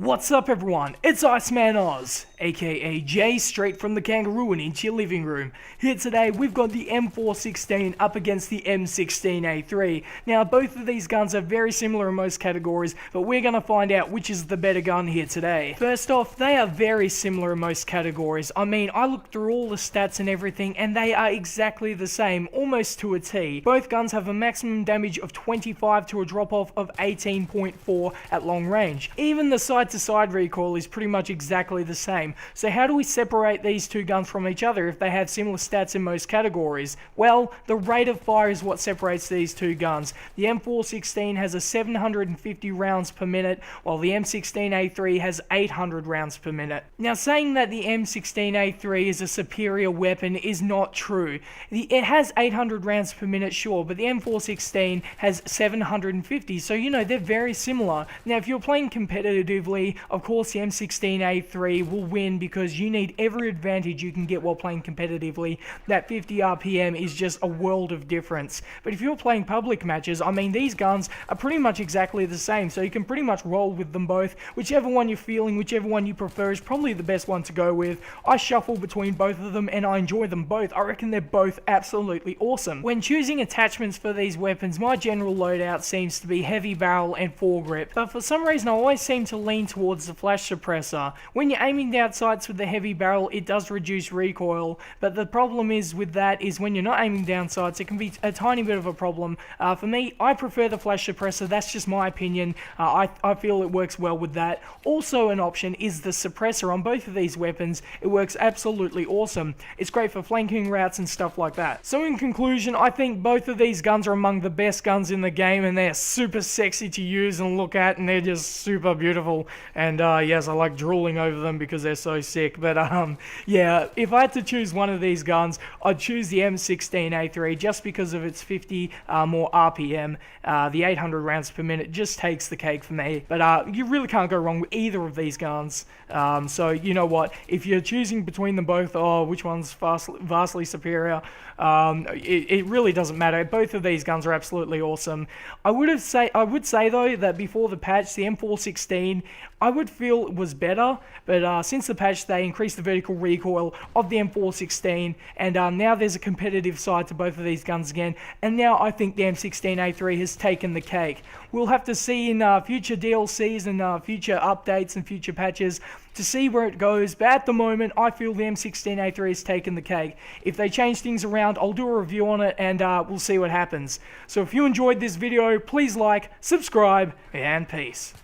What's up everyone, it's Iceman Oz, aka Jay straight from the kangaroo and into your living room. Here today we've got the M416 up against the M16A3. Now both of these guns are very similar in most categories, but we're going to find out which is the better gun here today. First off, they are very similar in most categories. I mean, I looked through all the stats and everything and they are exactly the same, almost to a T. Both guns have a maximum damage of 25 to a drop off of 18.4 at long range. Even the side-to-side recoil is pretty much exactly the same. So how do we separate these two guns from each other if they have similar stats in most categories? Well, the rate of fire is what separates these two guns. The M416 has a 750 rounds per minute, while the M16A3 has 800 rounds per minute. Now, saying that the M16A3 is a superior weapon is not true. It has 800 rounds per minute, sure, but the M416 has 750, so you know, they're very similar. Now, if you're playing competitively, of course the M16A3 will win because you need every advantage you can get while playing competitively. That 50 RPM is just a world of difference. But if you're playing public matches, I mean, these guns are pretty much exactly the same, so you can pretty much roll with them both. Whichever one you're feeling, whichever one you prefer is probably the best one to go with. I shuffle between both of them and I enjoy them both. I reckon they're both absolutely awesome. When choosing attachments for these weapons, my general loadout seems to be heavy barrel and foregrip, but for some reason I always seem to lean towards the flash suppressor. When you're aiming down sights with the heavy barrel, it does reduce recoil, but the problem is with that is when you're not aiming down sights, it can be a tiny bit of a problem. For me, I prefer the flash suppressor. That's just my opinion. I feel it works well with that. Also an option is the suppressor on both of these weapons. It works absolutely awesome. It's great for flanking routes and stuff like that. So in conclusion, I think both of these guns are among the best guns in the game, and they're super sexy to use and look at, and they're just super beautiful. And yes, I like drooling over them because they're so sick. But yeah, if I had to choose one of these guns, I'd choose the M16A3 just because of its 50 more RPM. The 800 rounds per minute just takes the cake for me. But you really can't go wrong with either of these guns. So you know what? If you're choosing between them both, which one's vastly superior? It really doesn't matter. Both of these guns are absolutely awesome. I would say though that before the patch, the M416, I would feel it was better, but since the patch they increased the vertical recoil of the M416, and now there's a competitive side to both of these guns again, and now I think the M16A3 has taken the cake. We'll have to see in future DLCs and future updates and future patches to see where it goes, but at the moment I feel the M16A3 has taken the cake. If they change things around, I'll do a review on it and we'll see what happens. So if you enjoyed this video, please like, subscribe, and peace.